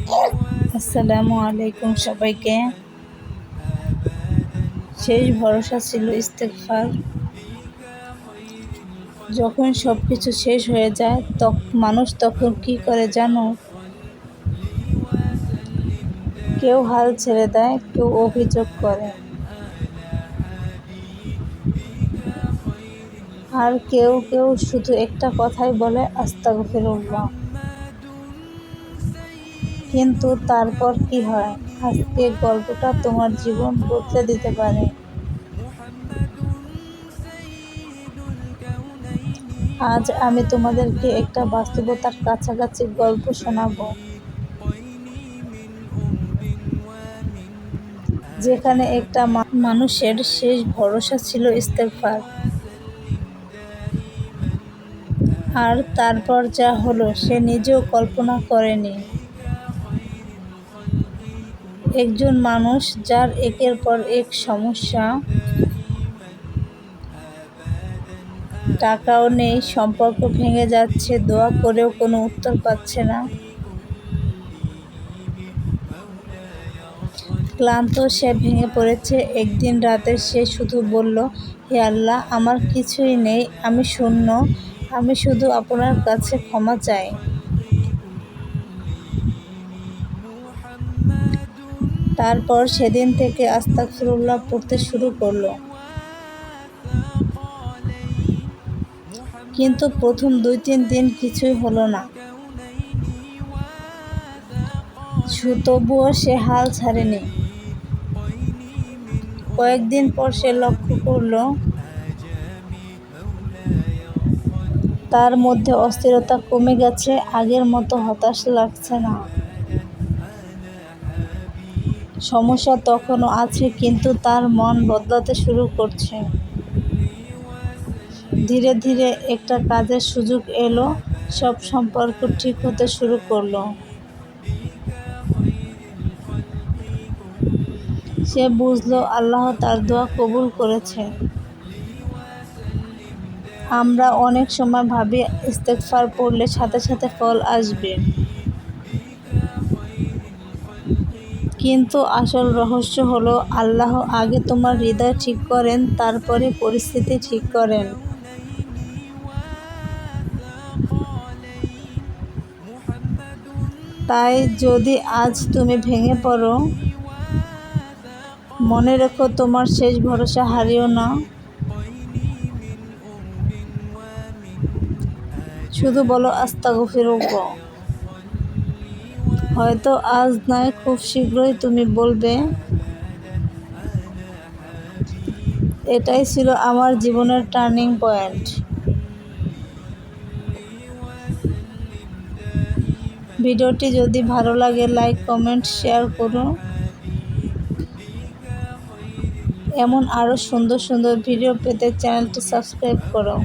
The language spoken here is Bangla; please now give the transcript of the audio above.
আসসালামু আলাইকুম সবাইকে। শেষ ভরসা ছিল ইস্তেগফার। যখন সবকিছু শেষ হয়ে যায় মানুষ তখন কি করে জানো? কেউ হাল ছেড়ে দেয়, কেউ অভিযোগ করে, আর কেউ কেউ শুধু একটা কথাই বলে, আস্তাগফিরুল্লাহ। কিন্তু তারপর কি হয়? আজকে গল্পটা তোমার জীবন বদলে দিতে পারে। আজ আমি তোমাদেরকে একটা বাস্তবতার কাছাকাছি গল্প শোনাবো, যেখানে একটা মানুষের শেষ ভরসা ছিল ইস্তেগফার। আর তারপর যা হলো সে নিজেও কল্পনা করেনি। একজন মানুষ যার একের পর এক সমস্যা, টাকাও নেই, সম্পর্ক ভেঙে যাচ্ছে, দোয়া করেও কোনো উত্তর পাচ্ছে না। ক্লান্ত সে ভেঙে পড়েছে। একদিন রাতে সে শুধু বলল, হে আল্লাহ, আমার কিছুই নেই, আমি শূন্য, আমি শুধু আপনার কাছে ক্ষমা চাই। তারপর সেদিন থেকে আস্তাগফিরুল্লাহ পড়তে শুরু করলো। কিন্তু প্রথম 2-3 দিন কিছুই হলো না। তবুও সে হাল ছাড়েনি। কয়েকদিন পর সে লক্ষ্য করলো তার মধ্যে অস্থিরতা কমে গেছে, আগের মতো হতাশ লাগছে না। সমস্যা তখনও আছে, কিন্তু তার মন বদলাতে শুরু করছে। ধীরে ধীরে একটা কাজের সুযোগ এলো, সব সম্পর্ক ঠিক হতে শুরু করলো। সে বুঝলো আল্লাহ তার দোয়া কবুল করেছে। আমরা অনেক সময় ভাবি ইস্তেগফার পড়লে সাথে সাথে ফল আসবে, কিন্তু আসল রহস্য হলো আল্লাহ আগে তোমার হৃদয় ঠিক করেন, তারপরে পরিস্থিতি ঠিক করেন। তাই যদি আজ তুমি ভেঙে পড়ো, মনে রেখো তোমার শেষ ভরসা হারিও না। শুধু বলো আস্তাগফিরুল্লাহ। হয়তো আজ নয়, খুব শীঘ্রই তুমি বলবে। এটাই ছিল আমার জীবনের টার্নিং পয়েন্ট। ভিডিওটি যদি ভালো লাগে লাইক, কমেন্ট, শেয়ার করো। এমন আরও সুন্দর সুন্দর ভিডিও পেতে চ্যানেলটি সাবস্ক্রাইব করো।